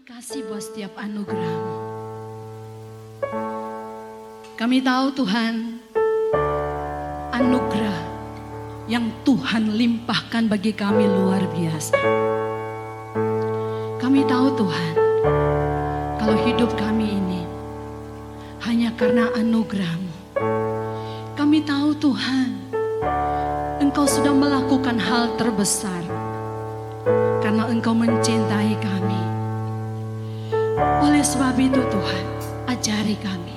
kasih buat setiap anugerah-Mu. Kami tahu Tuhan, anugerah yang Tuhan limpahkan bagi kami luar biasa. Kami tahu Tuhan, kalau hidup kami ini hanya karena anugerah-Mu. Kami tahu Tuhan, Engkau sudah melakukan hal terbesar karena Engkau mencintai kami. Oleh sebab itu Tuhan, ajari kami,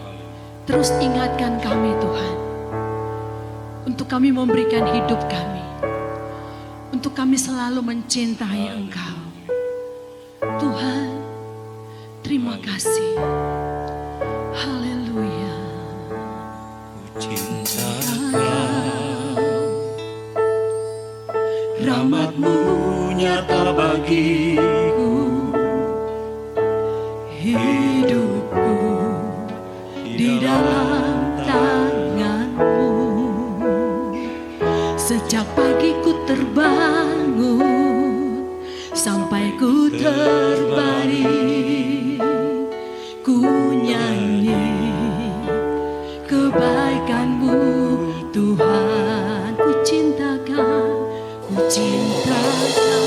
terus ingatkan kami Tuhan, untuk kami memberikan hidup kami, untuk kami selalu mencintai Engkau. Tuhan, terima kasih. Haleluya. Ku cinta Kau, rahmat-Mu nyata bagiku, Hidupku di dalam tangan-Mu. Sejak pagi ku terbangun sampai ku terbaring, ku nyanyi kebaikan-Mu Tuhan. Ku cinta Kau, ku cinta Kau.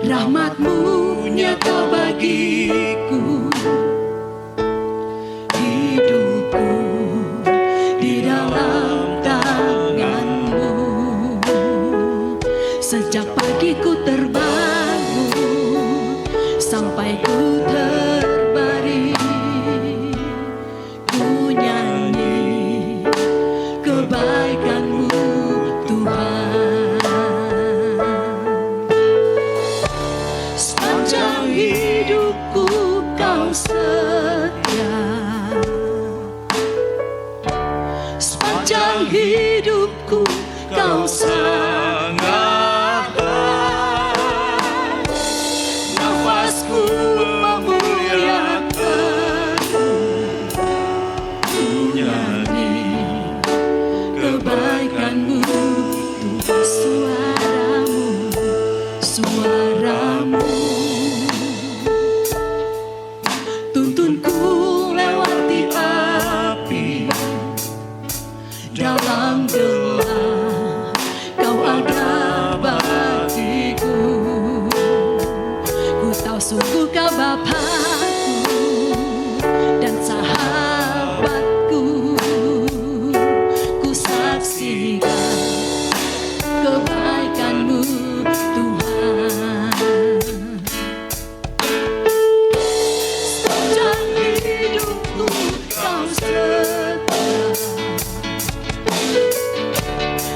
Rahmat-Mu nyata bagiku, hidupku di dalam tangan-Mu. Sejak pagi ku terbangun sampai ku terbaring, ku nyanyi kebaikan-Mu Tuhan. Sepanjang hidupku Kau setia, sepanjang hidupku Kau sangat baik. Nafasku memuliakan-Mu, ku nyanyi kebaikan-Mu Tuhan. Suara-Mu, suara-Mu tuntunku lewati api, dalam gelap Kau ada bagiku. Ku tahu sungguh Kau Bapa-Ku dan sahabat-Ku. Ku saksikan kebaikan-Mu Tuhan. Sepanjang hidupku Kau setia,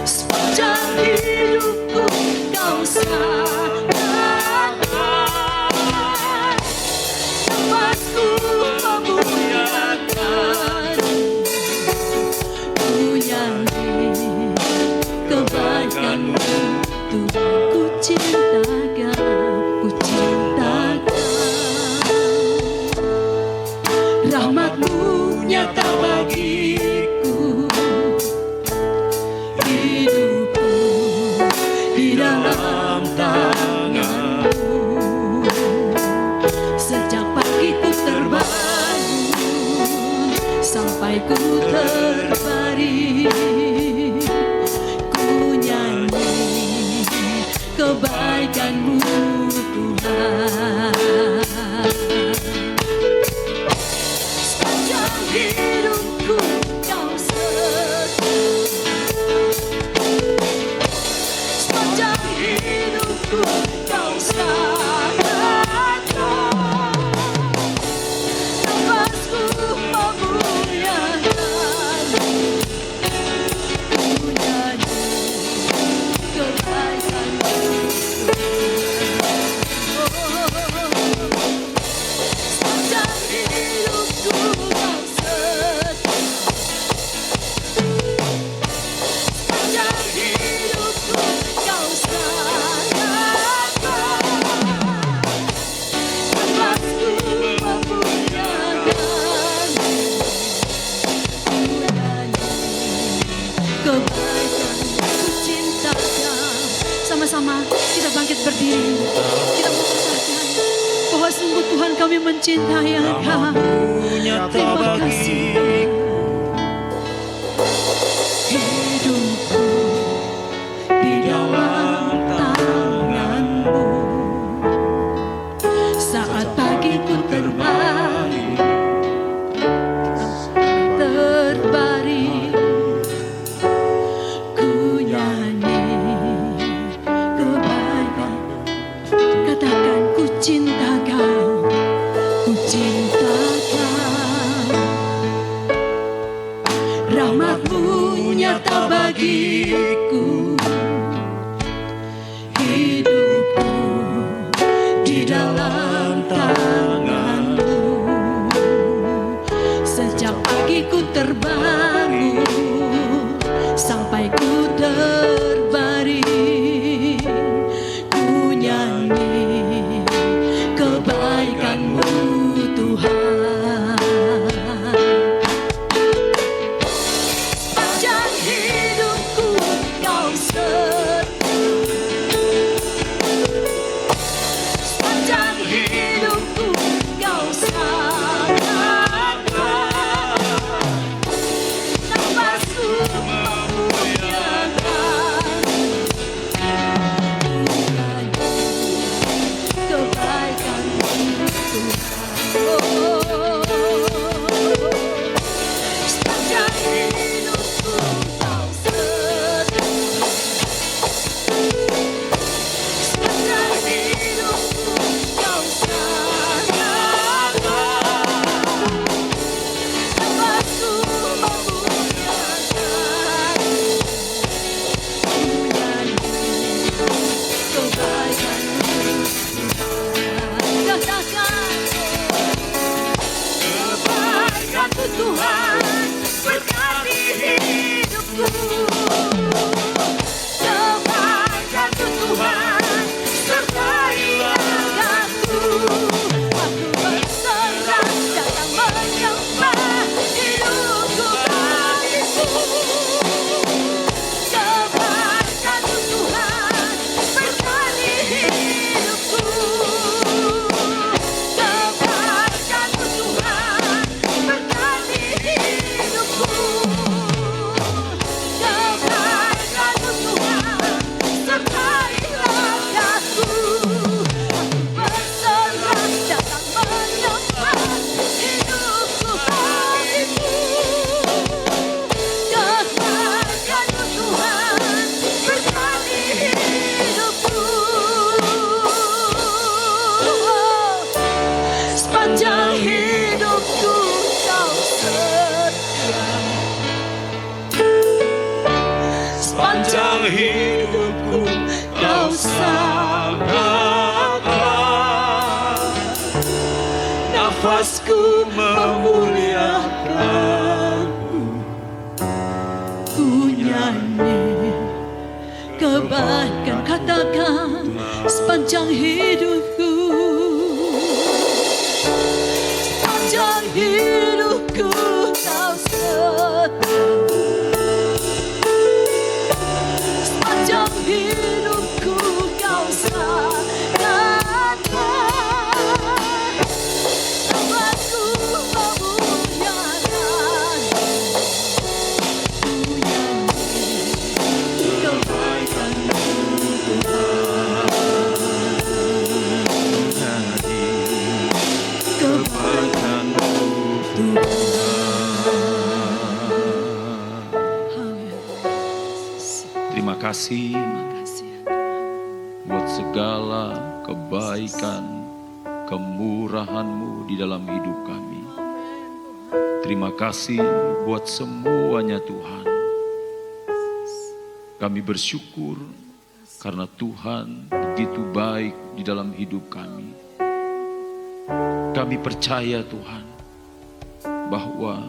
sepanjang hidupku Kau sangat baik. Nafasku memuliakan, ku nyanyi kebaikan-Mu Tuhan. Ku cinta Kau, ku cinta Kau. Rahmat-Mu nyata bagiku, hidupku di dalam tangan-Mu. Sejak pagi ku terbangun sampai ku terbaring, ku nyanyi kebaikan-Mu Tuhan. Sepanjang hidupku Kau setia, sepanjang hidupku Kau sangat baik. Nafasku memuliakan, ku nyanyi kebaikan-Mu Tuhan. kami mencintai Engkau. Rahmat-Mu nyata Terima kasih. Hidupku di dalam tangan-Mu. Saat pagiku terbaring, ku nyanyi kebaikan. Katakan ku cinta Kau, ku cinta Kau. Rahmat-Mu nyata bagiku. Hidupku di dalam tangan-Mu. Sejak pagiku terbangun sampai ku terbaring, ku nyanyi kebaikan-Mu Tuhan. Sepanjang hidupku Kau setia, sepanjang hidupku Kau sangat baik. Nafasku memuliakan kebaikan-Mu Tuhan. Sepanjang hidupku Kau setia, sepanjang hidupku Kau sangat baik. Nafasku memuliakan, ku nyanyi kebaikan-Mu Tuhan. Katakan kebaikan-Mu Tuhan berkati hidupku. Kebaikan-Mu Tuhan sertai langkahku. Aku berserah datang menyembah, hidupku bagimu. Kebaikan-Mu Tuhan berkati hidupku. Kebaikan-Mu Tuhan berkati hidupku. Kebaikan-Mu Tuhan sertai langkahku. Aku berserah datang menyembah, hidupku bagimu. Kebaikan-Mu Tuhan berkati hidupku. Sepanjang hidupku Kau setia, sepanjang hidupku Kau sangat baik. Nafasku memuliakan-Mu, ku nyanyi kebaikan. Katakan sepanjang hidupku, sepanjang hidupku Kau setia, sepanjang hidupku Kau sangat baik. Nafasku memuliakan, ku nyanyi kebaikan-Mu Tuhan. Kebaikan-Mu Terima kasih kasih. buat segala kebaikan, kemurahan-Mu di dalam hidup kami. Terima kasih buat semuanya Tuhan. Kami bersyukur karena Tuhan begitu baik di dalam hidup kami. Kami percaya Tuhan bahwa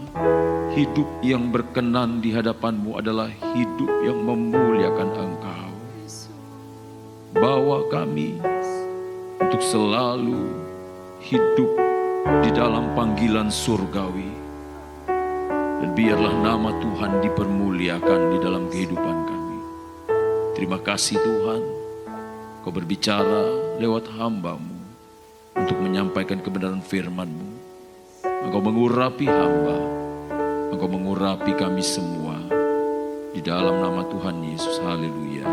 hidup yang berkenan di hadapan-Mu adalah hidup yang memuliakan Engkau. Bawa kami untuk selalu hidup di dalam panggilan surgawi. Dan biarlah nama Tuhan dipermuliakan di dalam kehidupan kami. Terima kasih Tuhan, Kau berbicara lewat hamba-Mu untuk menyampaikan kebenaran firman-Mu. Engkau mengurapi hamba, Engkau mengurapi kami semua. Di dalam nama Tuhan Yesus, haleluya.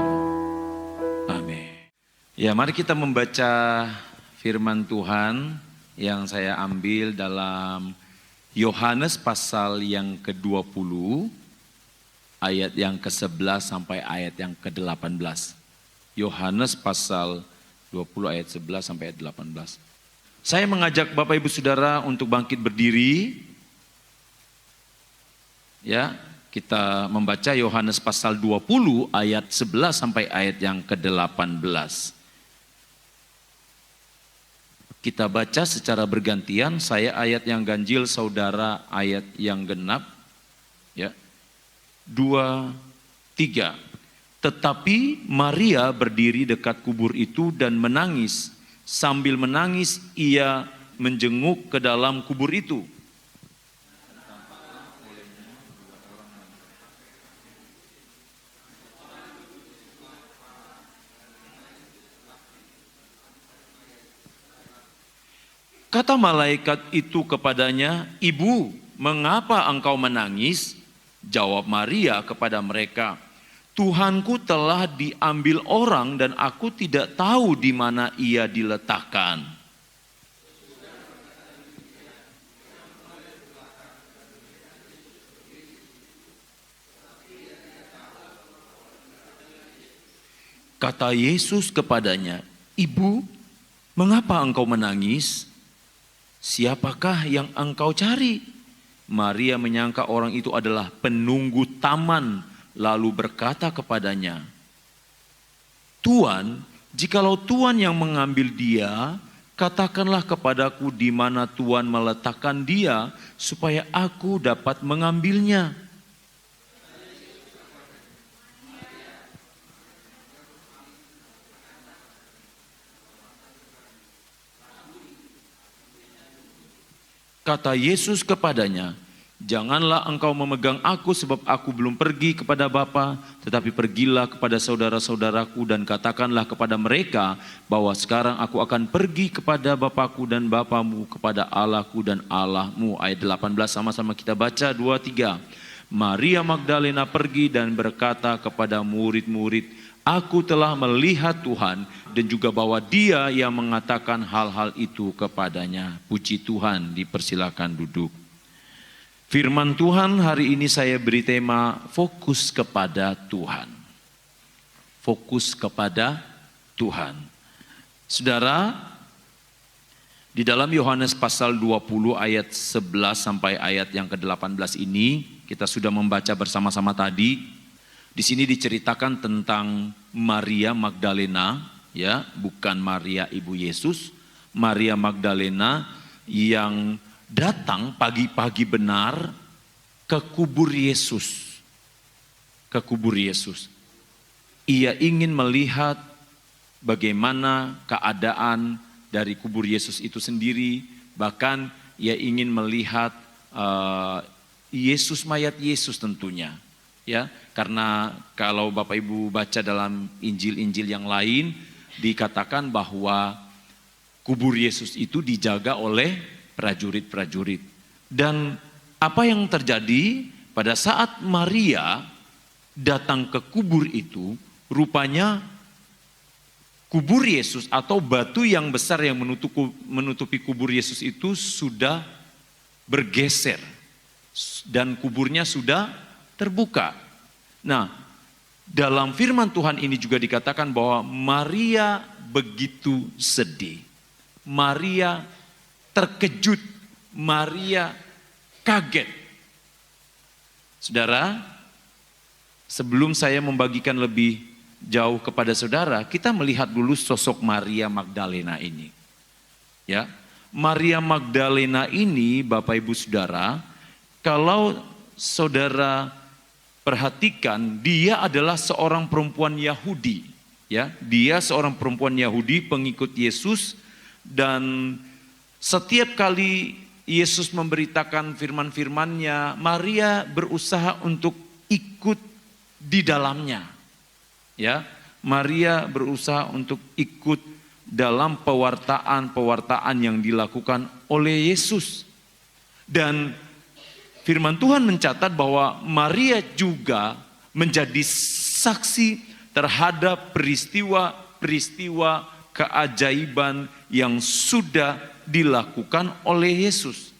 Amin. Ya, mari kita membaca firman Tuhan yang saya ambil dalam Yohanes pasal yang ke-20, ayat yang ke-11 sampai ayat yang ke-18. Yohanes pasal 20 ayat 11 sampai ayat 18. Saya mengajak Bapak Ibu Saudara untuk bangkit berdiri. Ya, kita membaca Yohanes pasal 20 ayat 11 sampai ayat yang ke-18. Kita baca secara bergantian, saya ayat yang ganjil, saudara ayat yang genap. Ya. 2, 3. Tetapi Maria berdiri dekat kubur itu dan menangis. Sambil menangis ia menjenguk ke dalam kubur itu. Kata malaikat itu kepadanya, "Ibu, mengapa engkau menangis?" Jawab Maria kepada mereka, "Tuhanku telah diambil orang dan aku tidak tahu di mana ia diletakkan." Kata Yesus kepadanya, "Ibu, mengapa engkau menangis? Siapakah yang engkau cari?" Maria menyangka orang itu adalah penunggu taman, lalu berkata kepadanya, "Tuan, jikalau Tuan yang mengambil dia, katakanlah kepadaku di mana Tuan meletakkan dia, supaya aku dapat mengambilnya." Kata Yesus kepadanya, "Janganlah engkau memegang aku sebab aku belum pergi kepada Bapa, tetapi pergilah kepada saudara-saudaraku dan katakanlah kepada mereka bahwa sekarang aku akan pergi kepada Bapakku dan Bapamu, kepada Allahku dan Allahmu." Ayat 18 sama-sama kita baca, 2, 3. Maria Magdalena pergi dan berkata kepada murid-murid, "Aku telah melihat Tuhan," dan juga bahwa Dia yang mengatakan hal-hal itu kepadanya. Puji Tuhan, dipersilakan duduk. Firman Tuhan hari ini saya beri tema fokus kepada Tuhan. Fokus kepada Tuhan. Saudara, di dalam Yohanes pasal 20 ayat 11 sampai ayat yang ke-18 ini, kita sudah membaca bersama-sama tadi. Di sini diceritakan tentang Maria Magdalena, ya, bukan Maria ibu Yesus. Maria Magdalena yang datang pagi-pagi benar ke kubur Yesus. Ke kubur Yesus. Ia ingin melihat bagaimana keadaan dari kubur Yesus itu sendiri. Bahkan ia ingin melihat Yesus, mayat Yesus tentunya. Ya, karena kalau Bapak Ibu baca dalam Injil-Injil yang lain, dikatakan bahwa kubur Yesus itu dijaga oleh prajurit-prajurit. Dan apa yang terjadi pada saat Maria datang ke kubur itu, rupanya kubur Yesus atau batu yang besar yang menutupi kubur Yesus itu sudah bergeser. Dan kuburnya sudah terbuka. Nah, dalam firman Tuhan ini juga dikatakan bahwa Maria begitu sedih. Maria terkejut, Maria kaget. Saudara, sebelum saya membagikan lebih jauh kepada saudara, kita melihat dulu sosok Maria Magdalena ini. Ya, Maria Magdalena ini, Bapak Ibu Saudara, kalau saudara perhatikan, dia adalah seorang perempuan Yahudi. Ya, dia seorang perempuan Yahudi pengikut Yesus, dan setiap kali Yesus memberitakan firman-firmannya, Maria berusaha untuk ikut di dalamnya. Ya, Maria berusaha untuk ikut dalam pewartaan yang dilakukan oleh Yesus. Dan firman Tuhan mencatat bahwa Maria juga menjadi saksi terhadap peristiwa keajaiban yang sudah dilakukan oleh Yesus.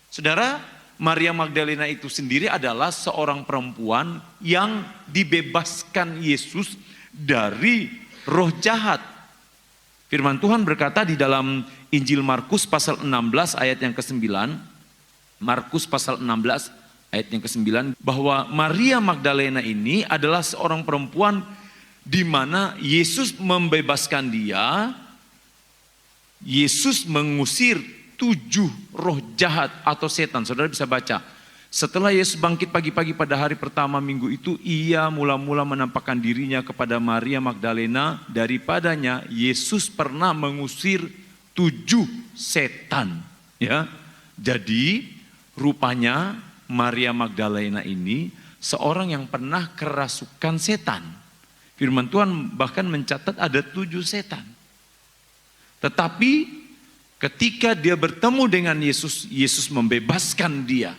Saudara, Maria Magdalena itu sendiri adalah seorang perempuan yang dibebaskan Yesus dari roh jahat. Firman Tuhan berkata di dalam Injil Markus pasal 16 ayat yang ke-9, Markus pasal 16 ayat yang ke-9, bahwa Maria Magdalena ini adalah seorang perempuan di mana Yesus membebaskan dia. Yesus mengusir 7 roh jahat atau setan. Saudara bisa baca. Setelah Yesus bangkit pagi-pagi pada hari pertama minggu itu, ia mula-mula menampakkan dirinya kepada Maria Magdalena. Daripadanya Yesus pernah mengusir 7 setan. Ya, jadi rupanya Maria Magdalena ini seorang yang pernah kerasukan setan. Firman Tuhan bahkan mencatat ada 7 setan. Tetapi ketika dia bertemu dengan Yesus, Yesus membebaskan dia.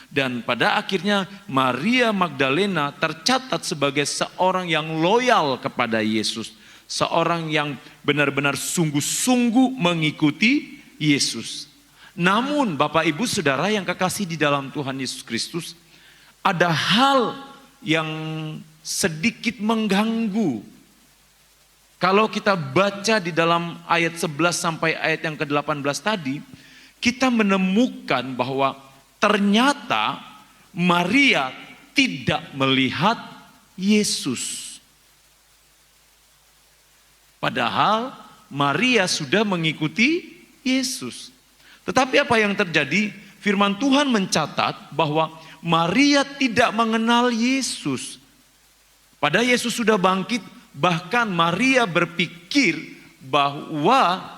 Dan pada akhirnya Maria Magdalena tercatat sebagai seorang yang loyal kepada Yesus. Seorang yang benar-benar sungguh-sungguh mengikuti Yesus. Namun Bapak Ibu Saudara yang kekasih di dalam Tuhan Yesus Kristus, ada hal yang sedikit mengganggu. Kalau kita baca di dalam ayat 11 sampai ayat yang ke-18 tadi, kita menemukan bahwa ternyata Maria tidak melihat Yesus. Padahal Maria sudah mengikuti Yesus. Tetapi apa yang terjadi? Firman Tuhan mencatat bahwa Maria tidak mengenal Yesus. Padahal Yesus sudah bangkit, bahkan Maria berpikir bahwa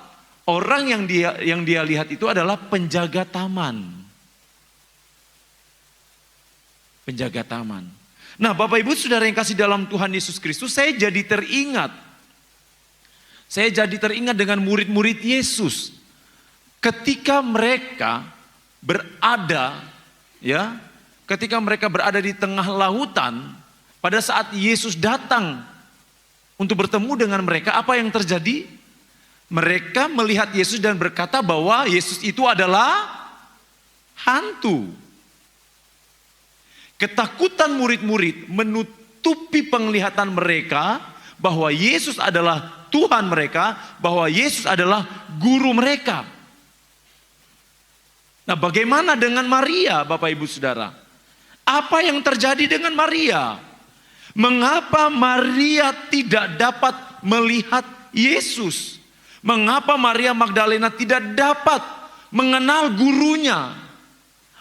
orang yang dia lihat itu adalah penjaga taman. Penjaga taman. Nah, Bapak Ibu Saudara yang kasih dalam Tuhan Yesus Kristus, saya jadi teringat. Saya jadi teringat dengan murid-murid Yesus. Ketika mereka berada di tengah lautan, pada saat Yesus datang untuk bertemu dengan mereka, apa yang terjadi? Mereka melihat Yesus dan berkata bahwa Yesus itu adalah hantu. Ketakutan murid-murid menutupi penglihatan mereka bahwa Yesus adalah Tuhan mereka, bahwa Yesus adalah guru mereka. Nah, bagaimana dengan Maria, Bapak Ibu Saudara? Apa yang terjadi dengan Maria? Mengapa Maria tidak dapat melihat Yesus? Mengapa Maria Magdalena tidak dapat mengenal gurunya?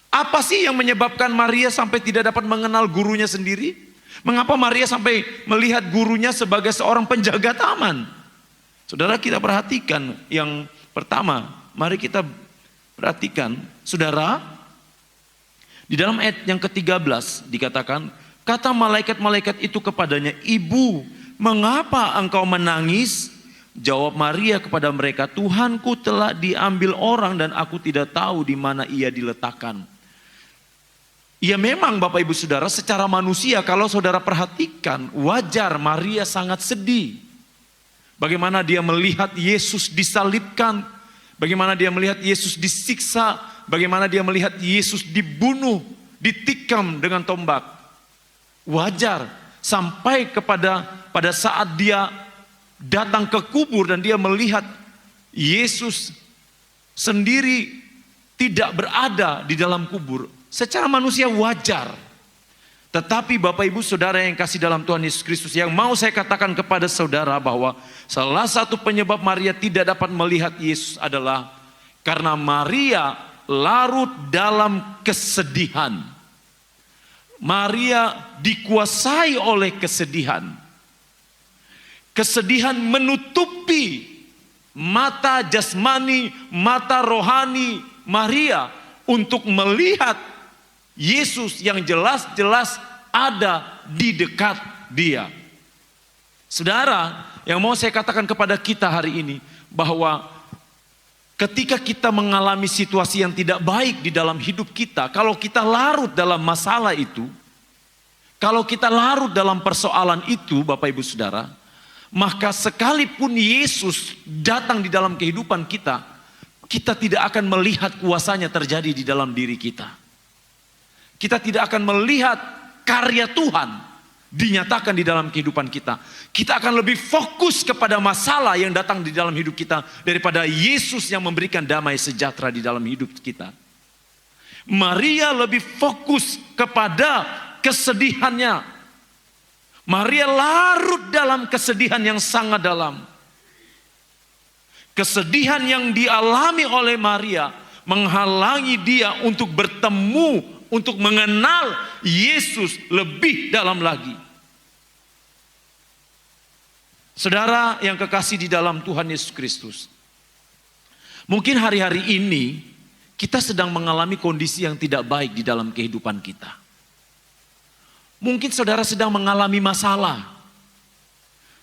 Apa sih yang menyebabkan Maria sampai tidak dapat mengenal gurunya sendiri? Mengapa Maria sampai melihat gurunya sebagai seorang penjaga taman? Saudara, kita perhatikan yang pertama. Mari kita perhatikan, saudara, di dalam ayat yang ke-13 dikatakan, kata malaikat-malaikat itu kepadanya, "Ibu, mengapa engkau menangis?" Jawab Maria kepada mereka, "Tuhanku telah diambil orang dan aku tidak tahu di mana ia diletakkan." Ya memang Bapak Ibu Saudara, secara manusia kalau saudara perhatikan, wajar Maria sangat sedih. Bagaimana dia melihat Yesus disalibkan, bagaimana dia melihat Yesus disiksa, bagaimana dia melihat Yesus dibunuh, ditikam dengan tombak. Wajar sampai pada saat dia datang ke kubur dan dia melihat Yesus sendiri tidak berada di dalam kubur. Secara manusia wajar. Tetapi Bapak Ibu Saudara yang kasih dalam Tuhan Yesus Kristus, yang mau saya katakan kepada saudara bahwa salah satu penyebab Maria tidak dapat melihat Yesus adalah karena Maria larut dalam kesedihan. Maria dikuasai oleh kesedihan. Kesedihan menutupi mata jasmani, mata rohani Maria untuk melihat Yesus yang jelas-jelas ada di dekat dia. Saudara, yang mau saya katakan kepada kita hari ini, bahwa ketika kita mengalami situasi yang tidak baik di dalam hidup kita, kalau kita larut dalam masalah itu, kalau kita larut dalam persoalan itu, Bapak Ibu Saudara, maka sekalipun Yesus datang di dalam kehidupan kita, kita tidak akan melihat kuasanya terjadi di dalam diri kita. Kita tidak akan melihat karya Tuhan dinyatakan di dalam kehidupan kita. Kita akan lebih fokus kepada masalah yang datang di dalam hidup kita daripada Yesus yang memberikan damai sejahtera di dalam hidup kita. Maria lebih fokus kepada kesedihannya. Maria larut dalam kesedihan yang sangat dalam. Kesedihan yang dialami oleh Maria menghalangi dia untuk bertemu, untuk mengenal Yesus lebih dalam lagi. Saudara yang kekasih di dalam Tuhan Yesus Kristus, mungkin hari-hari ini kita sedang mengalami kondisi yang tidak baik di dalam kehidupan kita. Mungkin saudara sedang mengalami masalah.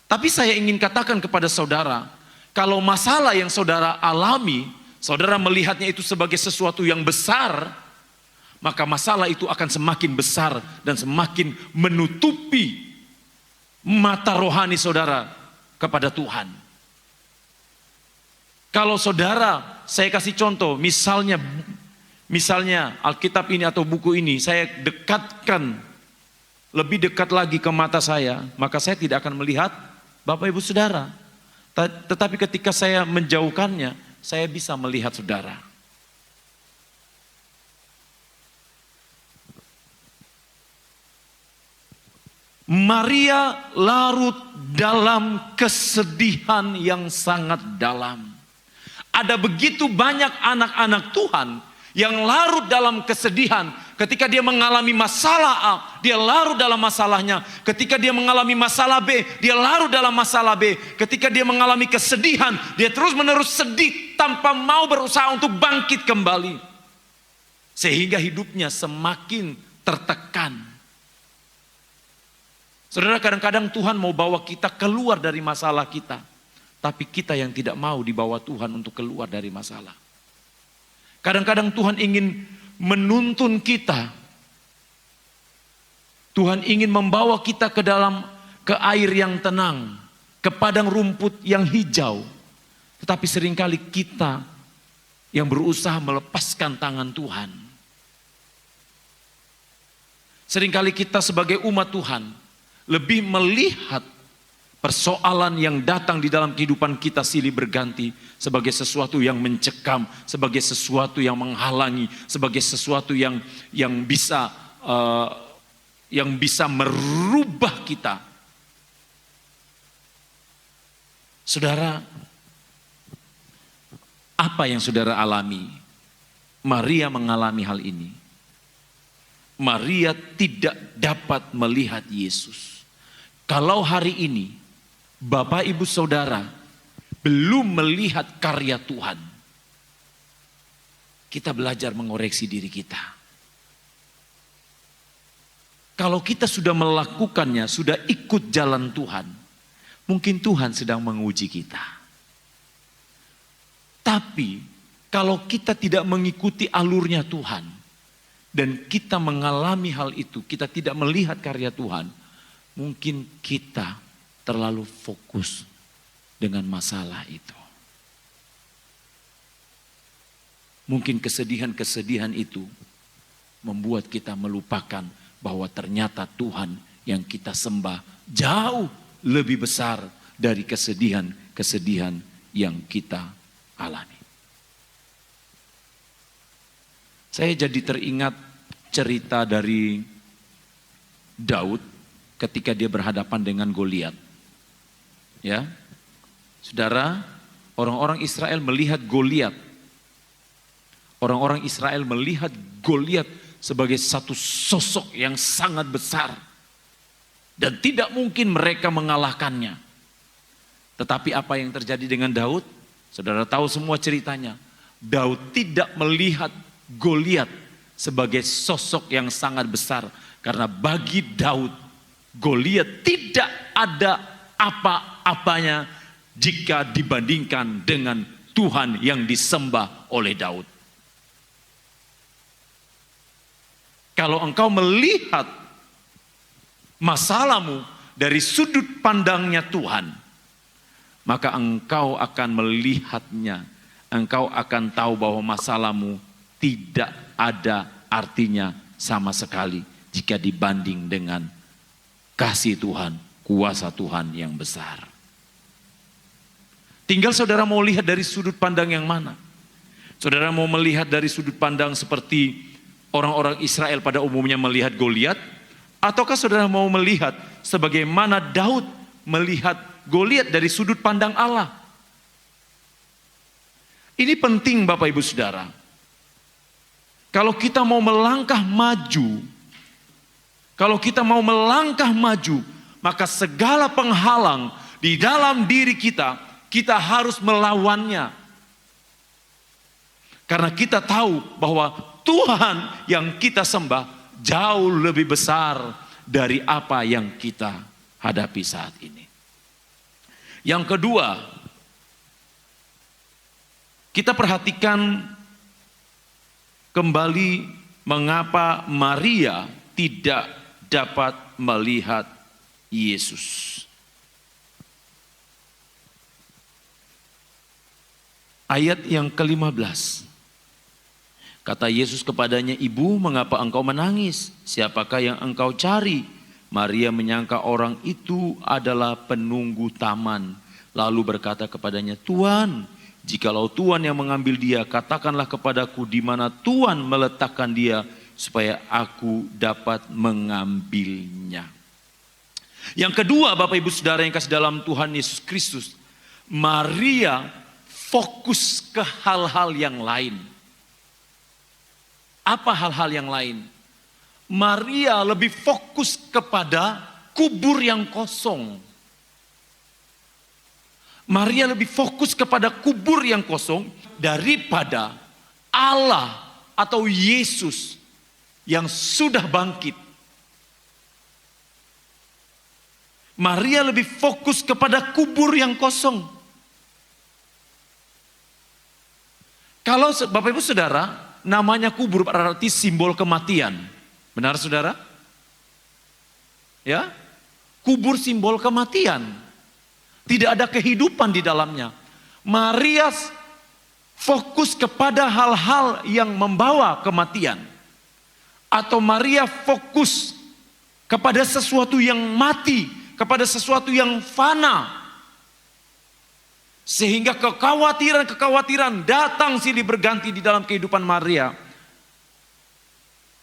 Tapi saya ingin katakan kepada saudara, kalau masalah yang saudara alami, saudara melihatnya itu sebagai sesuatu yang besar, maka masalah itu akan semakin besar dan semakin menutupi mata rohani saudara kepada Tuhan. Kalau saudara, saya kasih contoh, misalnya Alkitab ini atau buku ini saya dekatkan lebih dekat lagi ke mata saya, maka saya tidak akan melihat Bapak Ibu Saudara. Tetapi ketika saya menjauhkannya, saya bisa melihat saudara. Maria larut dalam kesedihan yang sangat dalam. Ada begitu banyak anak-anak Tuhan yang larut dalam kesedihan. Ketika dia mengalami masalah A, dia larut dalam masalahnya. Ketika dia mengalami masalah B, dia larut dalam masalah B. Ketika dia mengalami kesedihan, dia terus-menerus sedih tanpa mau berusaha untuk bangkit kembali. Sehingga hidupnya semakin tertekan. Saudara, kadang-kadang Tuhan mau bawa kita keluar dari masalah kita. Tapi kita yang tidak mau dibawa Tuhan untuk keluar dari masalah. Kadang-kadang Tuhan ingin menuntun kita. Tuhan ingin membawa kita ke air yang tenang, ke padang rumput yang hijau. Tetapi seringkali kita yang berusaha melepaskan tangan Tuhan. Seringkali kita sebagai umat Tuhan lebih melihat persoalan yang datang di dalam kehidupan kita silih berganti sebagai sesuatu yang mencekam, sebagai sesuatu yang menghalangi, sebagai sesuatu yang bisa merubah kita. Saudara, apa yang saudara alami? Maria mengalami hal ini. Maria tidak dapat melihat Yesus. Kalau hari ini Bapak Ibu Saudara belum melihat karya Tuhan, kita belajar mengoreksi diri kita. Kalau kita sudah melakukannya, sudah ikut jalan Tuhan, mungkin Tuhan sedang menguji kita. Tapi kalau kita tidak mengikuti alurnya Tuhan dan kita mengalami hal itu, kita tidak melihat karya Tuhan, mungkin kita terlalu fokus dengan masalah itu. Mungkin kesedihan-kesedihan itu membuat kita melupakan bahwa ternyata Tuhan yang kita sembah jauh lebih besar dari kesedihan-kesedihan yang kita alami. Saya jadi teringat cerita dari Daud ketika dia berhadapan dengan Goliat. Ya. Saudara, orang-orang Israel melihat Goliat. Orang-orang Israel melihat Goliat sebagai satu sosok yang sangat besar. Dan tidak mungkin mereka mengalahkannya. Tetapi apa yang terjadi dengan Daud? Saudara tahu semua ceritanya. Daud tidak melihat Goliat sebagai sosok yang sangat besar. Karena bagi Daud, Goliat tidak ada apa-apanya jika dibandingkan dengan Tuhan yang disembah oleh Daud. Kalau engkau melihat masalahmu dari sudut pandangnya Tuhan, maka engkau akan melihatnya. Engkau akan tahu bahwa masalahmu tidak ada artinya sama sekali jika dibanding dengan kasih Tuhan, kuasa Tuhan yang besar. Tinggal saudara mau lihat dari sudut pandang yang mana. Saudara mau melihat dari sudut pandang seperti orang-orang Israel pada umumnya melihat Goliat, ataukah saudara mau melihat sebagaimana Daud melihat Goliat dari sudut pandang Allah? Ini penting Bapak Ibu Saudara. Kalau kita mau melangkah maju, maka segala penghalang di dalam diri kita, kita harus melawannya. Karena kita tahu bahwa Tuhan yang kita sembah jauh lebih besar dari apa yang kita hadapi saat ini. Yang kedua, kita perhatikan kembali mengapa Maria tidak dapat melihat Yesus. Ayat yang ke-15. Kata Yesus kepadanya, "Ibu, mengapa engkau menangis? Siapakah yang engkau cari?" Maria menyangka orang itu adalah penunggu taman. Lalu berkata kepadanya, "Tuan, jikalau Tuan yang mengambil dia, katakanlah kepadaku di mana Tuan meletakkan dia, supaya aku dapat mengambilnya." Yang kedua, Bapak Ibu Saudara yang kasih dalam Tuhan Yesus Kristus, Maria fokus ke hal-hal yang lain. Apa hal-hal yang lain? Maria lebih fokus kepada kubur yang kosong. Maria lebih fokus kepada kubur yang kosong daripada Allah atau Yesus yang sudah bangkit. Maria lebih fokus kepada kubur yang kosong. Kalau Bapak Ibu Saudara, namanya kubur berarti simbol kematian. Benar saudara? Ya, kubur simbol kematian. Tidak ada kehidupan di dalamnya. Maria fokus kepada hal-hal yang membawa kematian. Atau Maria fokus kepada sesuatu yang mati, kepada sesuatu yang fana. Sehingga kekhawatiran datang silih berganti di dalam kehidupan Maria.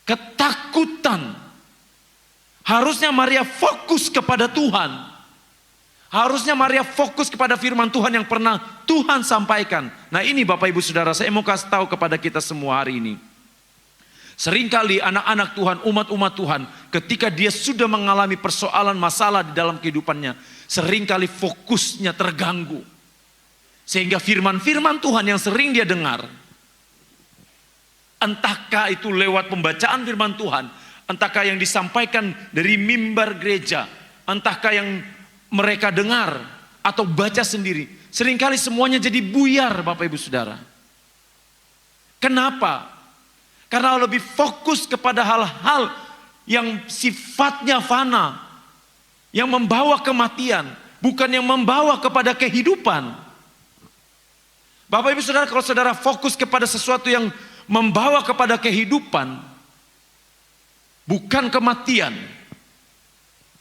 Ketakutan. Harusnya Maria fokus kepada Tuhan. Harusnya Maria fokus kepada firman Tuhan yang pernah Tuhan sampaikan. Nah ini Bapak Ibu Saudara, saya mau kasih tahu kepada kita semua hari ini. Seringkali anak-anak Tuhan, umat-umat Tuhan, ketika dia sudah mengalami persoalan masalah di dalam kehidupannya, seringkali fokusnya terganggu. Sehingga firman-firman Tuhan yang sering dia dengar, entahkah itu lewat pembacaan firman Tuhan, entahkah yang disampaikan dari mimbar gereja, entahkah yang mereka dengar atau baca sendiri, seringkali semuanya jadi buyar Bapak Ibu Saudara. Kenapa? Karena lebih fokus kepada hal-hal yang sifatnya fana, yang membawa kematian, bukan yang membawa kepada kehidupan. Bapak Ibu Saudara, kalau saudara fokus kepada sesuatu yang membawa kepada kehidupan, bukan kematian,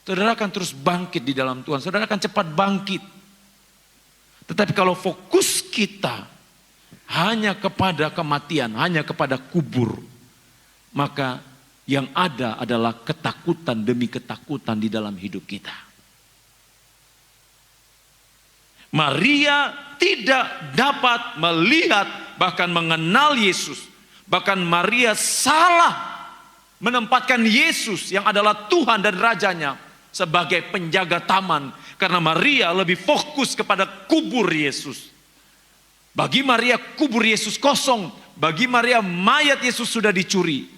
saudara akan terus bangkit di dalam Tuhan. Saudara akan cepat bangkit. Tetapi kalau fokus kita hanya kepada kematian, hanya kepada kubur, maka yang ada adalah ketakutan demi ketakutan di dalam hidup kita. Maria tidak dapat melihat bahkan mengenal Yesus. Bahkan Maria salah menempatkan Yesus yang adalah Tuhan dan Rajanya sebagai penjaga taman. Karena Maria lebih fokus kepada kubur Yesus. Bagi Maria kubur Yesus kosong. Bagi Maria mayat Yesus sudah dicuri.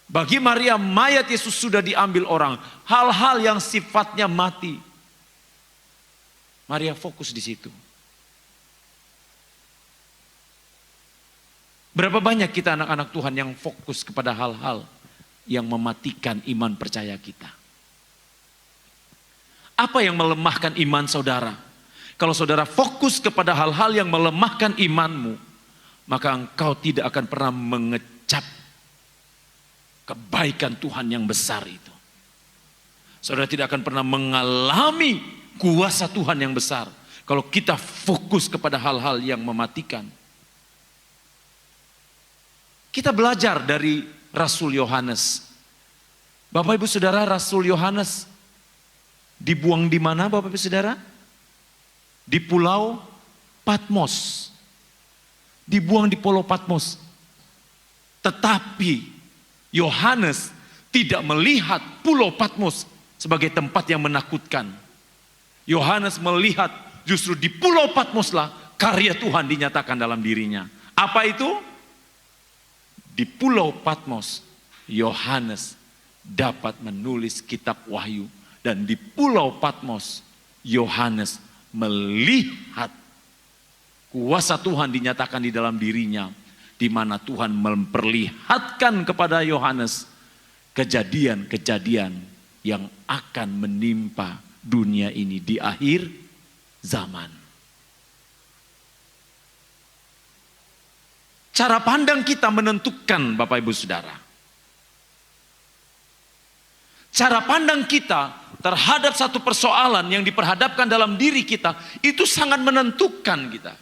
Bagi Maria mayat Yesus sudah diambil orang. Hal-hal yang sifatnya mati. Maria fokus di situ. Berapa banyak kita anak-anak Tuhan yang fokus kepada hal-hal yang mematikan iman percaya kita? Apa yang melemahkan iman saudara? Kalau saudara fokus kepada hal-hal yang melemahkan imanmu, maka engkau tidak akan pernah mengecap kebaikan Tuhan yang besar itu. Saudara tidak akan pernah mengalami kuasa Tuhan yang besar kalau kita fokus kepada hal-hal yang mematikan. Kita belajar dari Rasul Yohanes. Bapak Ibu Saudara, Rasul Yohanes dibuang di mana Bapak Ibu Saudara? Di Pulau Patmos. Dibuang di Pulau Patmos. Tetapi Yohanes tidak melihat Pulau Patmos sebagai tempat yang menakutkan. Yohanes melihat justru di Pulau Patmoslah karya Tuhan dinyatakan dalam dirinya. Apa itu? Di Pulau Patmos, Yohanes dapat menulis kitab Wahyu. Dan di Pulau Patmos, Yohanes melihat kuasa Tuhan dinyatakan di dalam dirinya. Di mana Tuhan memperlihatkan kepada Yohanes kejadian-kejadian yang akan menimpa dunia ini di akhir zaman. Cara pandang kita menentukan Bapak Ibu Saudara. Cara pandang kita terhadap satu persoalan yang diperhadapkan dalam diri kita itu sangat menentukan kita.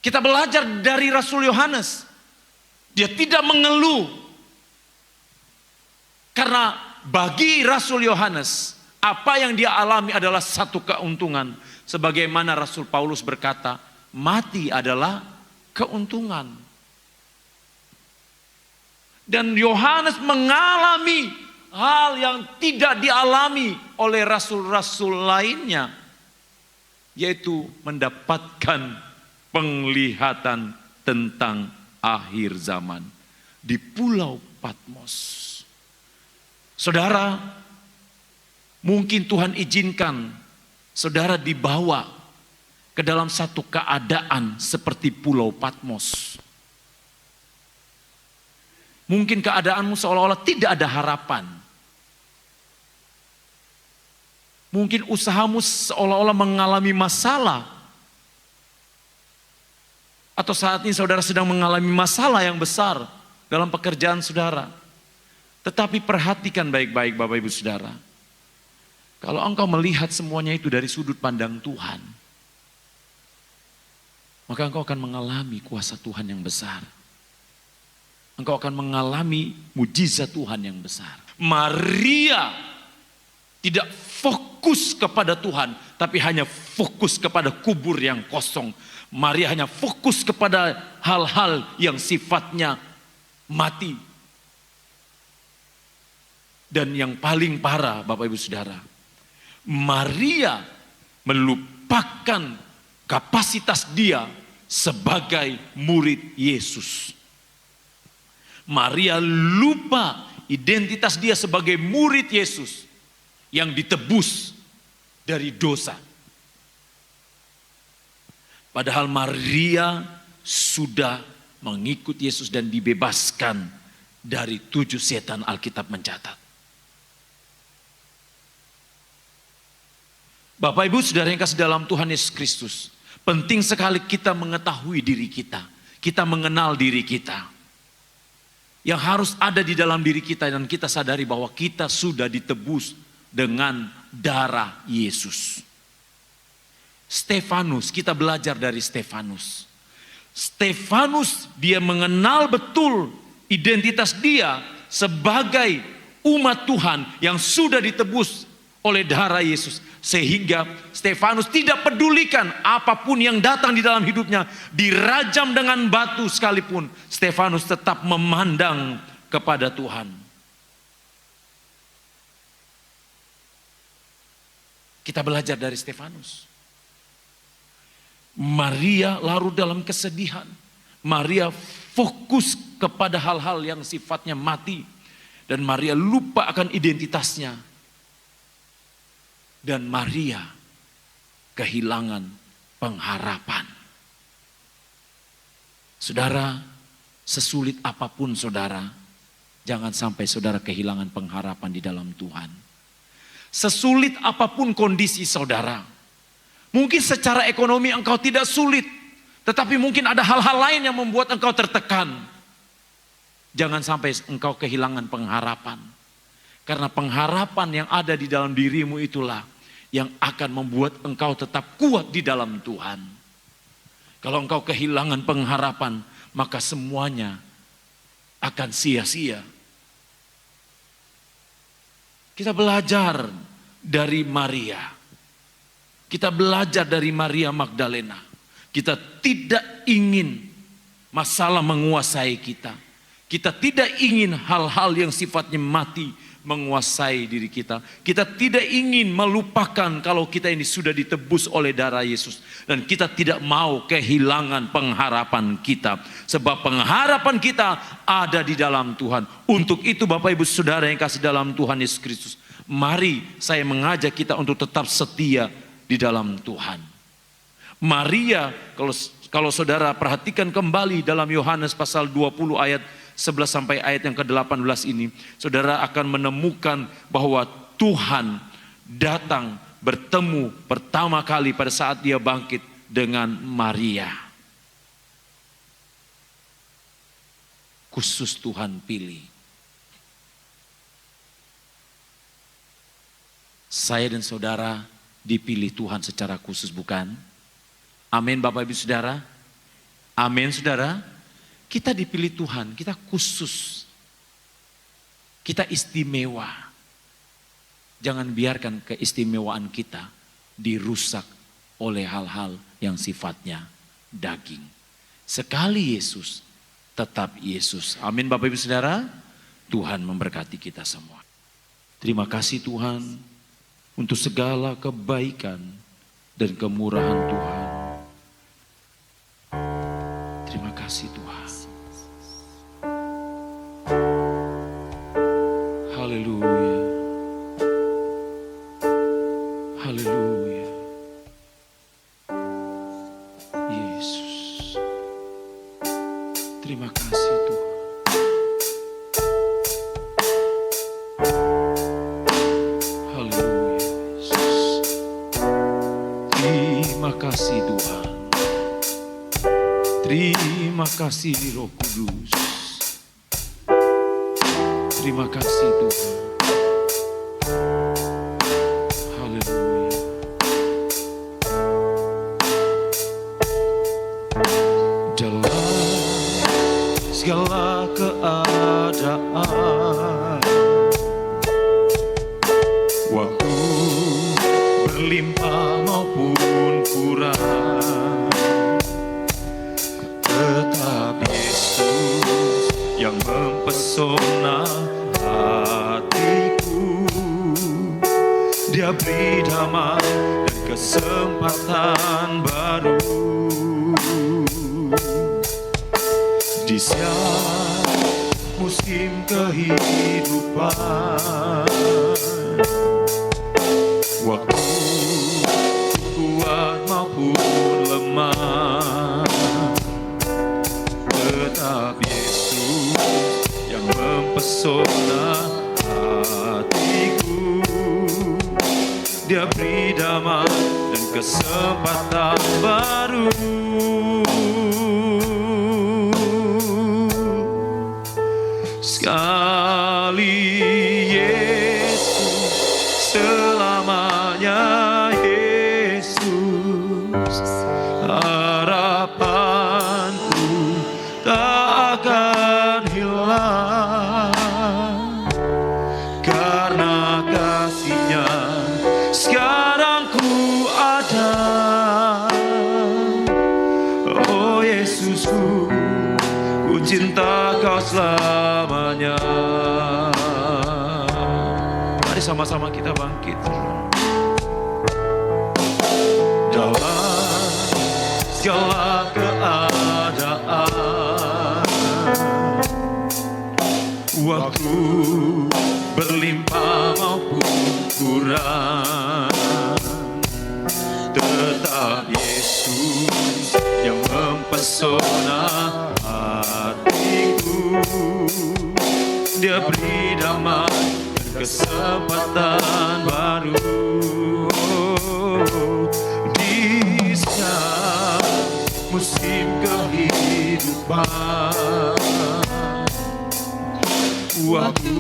Kita belajar dari Rasul Yohanes. Dia tidak mengeluh. Karena bagi Rasul Yohanes, apa yang dia alami adalah satu keuntungan. Sebagaimana Rasul Paulus berkata, mati adalah keuntungan. Dan Yohanes mengalami hal yang tidak dialami oleh rasul-rasul lainnya. Yaitu mendapatkan penglihatan tentang akhir zaman di Pulau Patmos. Saudara, mungkin Tuhan izinkan saudara dibawa ke dalam satu keadaan seperti Pulau Patmos. Mungkin keadaanmu seolah-olah tidak ada harapan. Mungkin usahamu seolah-olah mengalami masalah. Atau saat ini saudara sedang mengalami masalah yang besar dalam pekerjaan saudara. Tetapi perhatikan baik-baik Bapak Ibu Saudara. Kalau engkau melihat semuanya itu dari sudut pandang Tuhan, maka engkau akan mengalami kuasa Tuhan yang besar. Engkau akan mengalami mujizat Tuhan yang besar. Maria tidak fokus kepada Tuhan, tapi hanya fokus kepada kubur yang kosong. Maria hanya fokus kepada hal-hal yang sifatnya mati. Dan yang paling parah Bapak Ibu Saudara, Maria melupakan kapasitas dia sebagai murid Yesus. Maria lupa identitas dia sebagai murid Yesus yang ditebus dari dosa. Padahal Maria sudah mengikut Yesus dan dibebaskan dari 7 setan Alkitab mencatat. Bapak Ibu Saudara yang kasih dalam Tuhan Yesus Kristus, penting sekali kita mengetahui diri kita. Kita mengenal diri kita. Yang harus ada di dalam diri kita dan kita sadari bahwa kita sudah ditebus dengan darah Yesus. Stefanus, kita belajar dari Stefanus. Stefanus dia mengenal betul identitas dia sebagai umat Tuhan yang sudah ditebus oleh darah Yesus. Sehingga Stefanus tidak pedulikan apapun yang datang di dalam hidupnya. Dirajam dengan batu sekalipun, Stefanus tetap memandang kepada Tuhan. Kita belajar dari Stefanus. Maria larut dalam kesedihan. Maria fokus kepada hal-hal yang sifatnya mati. Dan Maria lupa akan identitasnya. dan Maria kehilangan pengharapan. Saudara, sesulit apapun saudara, jangan sampai saudara kehilangan pengharapan di dalam Tuhan. Sesulit apapun kondisi saudara, mungkin secara ekonomi engkau tidak sulit, tetapi mungkin ada hal-hal lain yang membuat engkau tertekan. Jangan sampai engkau kehilangan pengharapan. Karena pengharapan yang ada di dalam dirimu itulah yang akan membuat engkau tetap kuat di dalam Tuhan. Kalau engkau kehilangan pengharapan, maka semuanya akan sia-sia. Kita belajar dari Maria. Kita belajar dari Maria Magdalena. Kita tidak ingin masalah menguasai kita. Kita tidak ingin hal-hal yang sifatnya mati menguasai diri kita. Kita tidak ingin melupakan kalau kita ini sudah ditebus oleh darah Yesus. Dan kita tidak mau kehilangan pengharapan kita. Sebab pengharapan kita ada di dalam Tuhan. Untuk itu Bapak Ibu Saudara yang kasih dalam Tuhan Yesus Kristus, mari saya mengajak kita untuk tetap setia di dalam Tuhan. Maria, kalau saudara perhatikan kembali dalam Yohanes pasal 20 ayat 11 sampai ayat yang ke-18 ini, saudara akan menemukan bahwa Tuhan datang bertemu pertama kali pada saat dia bangkit dengan Maria. Khusus Tuhan pilih. Saya dan saudara dipilih Tuhan secara khusus, bukan? Amin Bapak Ibu Saudara. Amin saudara. Kita dipilih Tuhan, kita khusus. Kita istimewa. Jangan biarkan keistimewaan kita dirusak oleh hal-hal yang sifatnya daging. Sekali Yesus, tetap Yesus. Amin Bapak Ibu Saudara. Tuhan memberkati kita semua. Terima kasih Tuhan untuk segala kebaikan dan kemurahan Tuhan. Terima kasih Tuhan. Haleluya. Haleluya. Yesus. Terima kasih Tuhan. Haleluya Yesus. Terima kasih Tuhan. Terima kasih Roh Kudus. Terima kasih Tuhan. Haleluya. Dalam segala keadaan, waktu berlimpah maupun kurang, tetap Yesus yang mempesona hatiku. Dia beri damai dan kesempatan baru di setiap musim kehidupan. Waktu kuat maupun lemah, tetap Yesus yang mempesona hatiku. Dia beri damai dan kesempatan baru. Sekali Yesus, selamanya Yesus. Harapanku tak akan hilang, karena kasih-Nya sekarang ku ada. Oh Yesusku, ku cinta Kau selamanya. Mari sama-sama kita bangkit. Dalam segala keadaan, waktu berlimpah maupun kurang, tetap Yesus yang mempesona hatiku. Dia beri damai dan kesempatan baru di setiap musim kehidupan. Waktu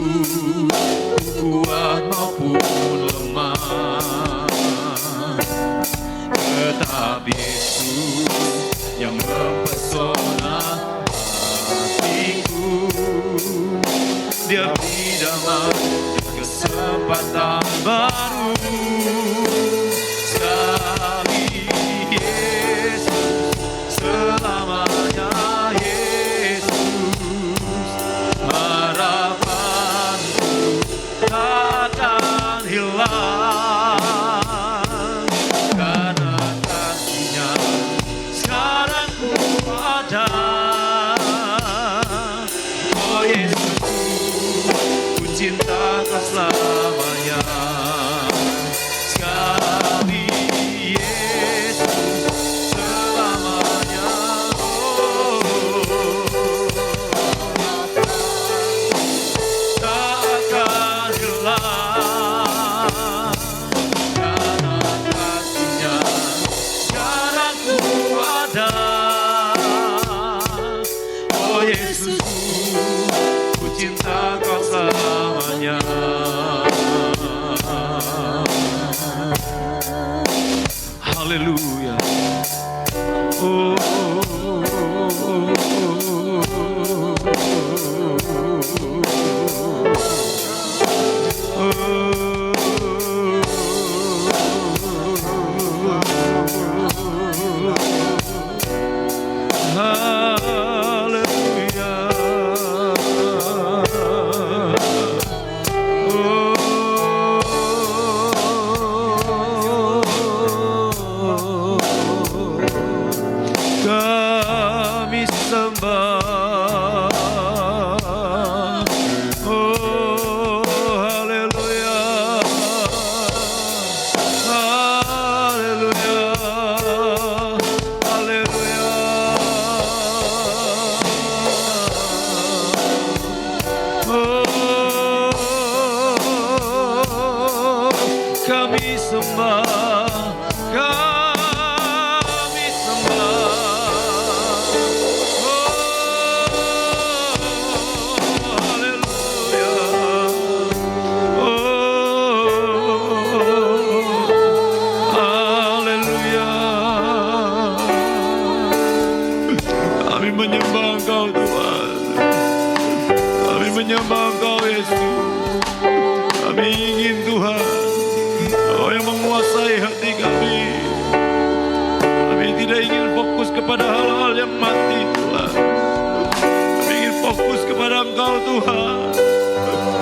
kuat maupun lemah, tetap Yesus yang mempesona hatiku. Dia beri damai dan kesempatan baru. Sekali Yesus, selamanya Yesus, harapanku takkan hilang, karena kasih-Nya sekarang ku ada. Oh Yesusku, ku cinta Kau selamanya. Sekali Yesus, selamanya. Tak akan hilang, karena kasih-Nya sekarang ku ada. Oh Yesusku, ku cinta Kau selamanya. Haleluya. Oh, kami sembah. Oh haleluya, haleluya, haleluya. Oh kami sembah, kami sembah. Menyembah Engkau Tuhan, kami menyembah Engkau Yesus. Kami ingin Tuhan, Kau yang menguasai hati kami. Kami tidak ingin fokus kepada hal-hal yang mati Tuhan. Kami ingin fokus kepada Engkau Tuhan.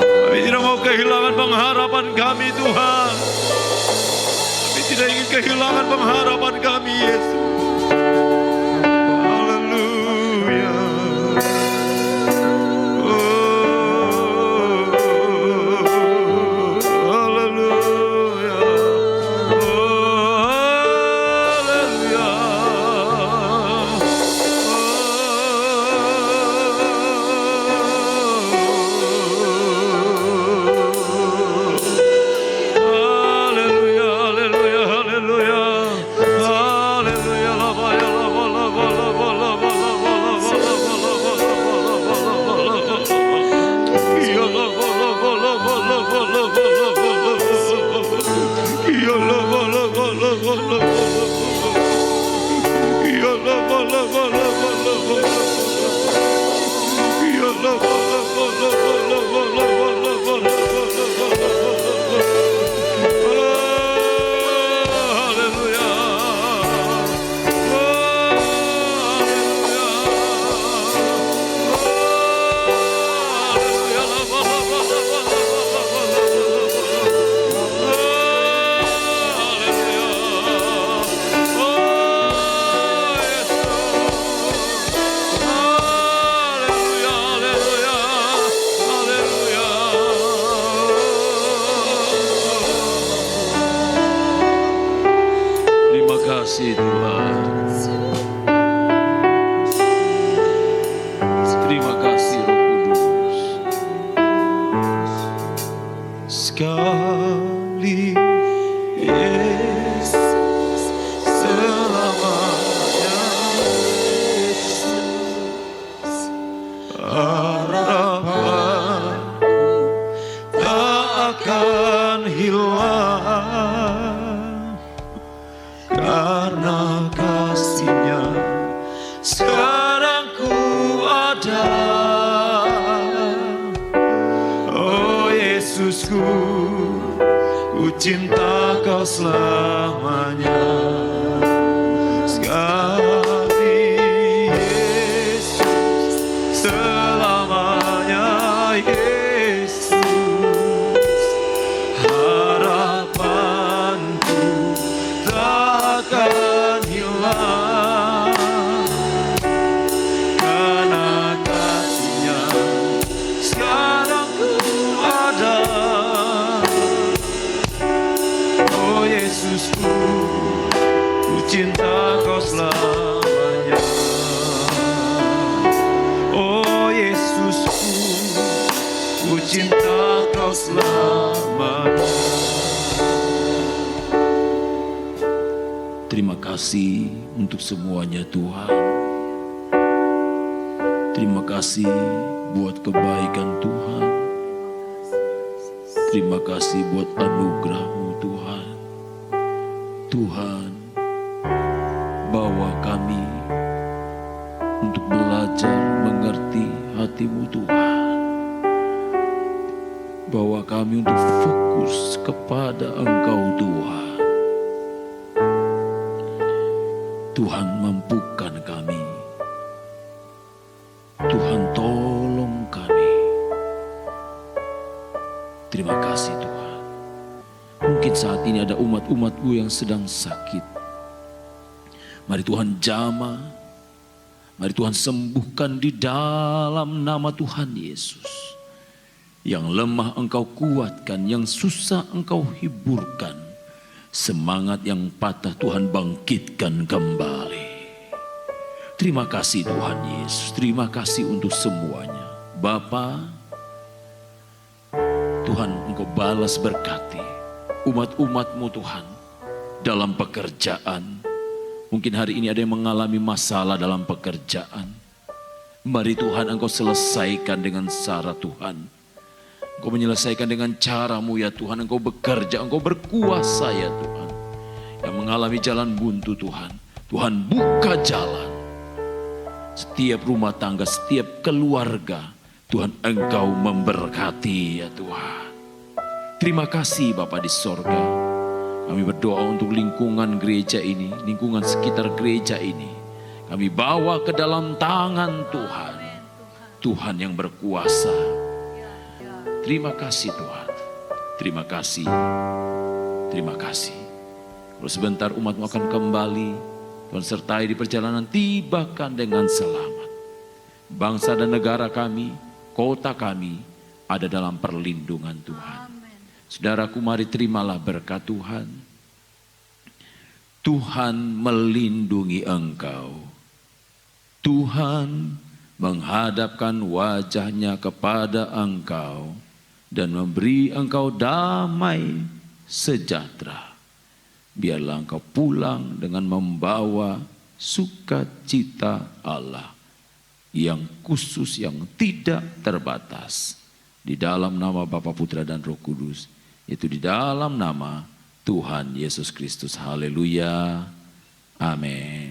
Kami tidak mau kehilangan pengharapan kami Tuhan. Kami tidak ingin kehilangan pengharapan kami Yesus. Hallelujah. kekali, Yesus selamanya. Harapan tak akan hilang karena kasih-Nya sekarang ku ada. Oh Yesusku, ku cinta Kau selamanya. Sekali Yesus, selamanya Yesus. Harapanku takkan hilang karena kasih-Nya sekarang ku ada. Oh Yesusku, ku cinta Kau selamanya. Oh Yesusku, ku cinta Kau selamanya. Terima kasih untuk semuanya Tuhan. Terima kasih buat kebaikan Tuhan. Terima kasih buat anugerah-Mu Tuhan. Tuhan, bawa kami untuk belajar mengerti hati-Mu Tuhan. Bawa kami untuk fokus kepada Engkau Tuhan. Tuhan, mampukan kami. Tuhan, tolong kami. Terima kasih Tuhan. Mungkin saat ini ada umat-umat-Mu yang sedang sakit. Mari Tuhan jamah. Mari Tuhan sembuhkan di dalam nama Tuhan Yesus. Yang lemah Engkau kuatkan, yang susah Engkau hiburkan. Semangat yang patah Tuhan bangkitkan kembali. Terima kasih Tuhan Yesus, terima kasih untuk semuanya. Bapa, Tuhan Engkau balas berkati umat-umat-Mu Tuhan dalam pekerjaan. Mungkin hari ini ada yang mengalami masalah dalam pekerjaan. Mari Tuhan Engkau selesaikan dengan cara Tuhan. Engkau menyelesaikan dengan cara-Mu ya Tuhan. Engkau bekerja, Engkau berkuasa ya Tuhan. Yang mengalami jalan buntu Tuhan, Tuhan buka jalan. Setiap rumah tangga, setiap keluarga, Tuhan Engkau memberkati ya Tuhan. Terima kasih Bapa di sorga. Kami berdoa untuk lingkungan gereja ini, lingkungan sekitar gereja ini. Kami bawa ke dalam tangan Tuhan. Tuhan yang berkuasa. Terima kasih Tuhan. Terima kasih. Terima kasih. Kalau sebentar umat-Mu akan kembali, Tuhan sertai di perjalanan, tibakan dengan selamat. Bangsa dan negara kami, kota kami ada dalam perlindungan Tuhan. Saudaraku, mari terimalah berkat Tuhan. Tuhan melindungi engkau. Tuhan menghadapkan wajah-Nya kepada engkau dan memberi engkau damai sejahtera. Biarlah engkau pulang dengan membawa sukacita Allah yang khusus, yang tidak terbatas. Di dalam nama Bapa, Putra, dan Roh Kudus. Itu di dalam nama Tuhan Yesus Kristus. Haleluya. Amin.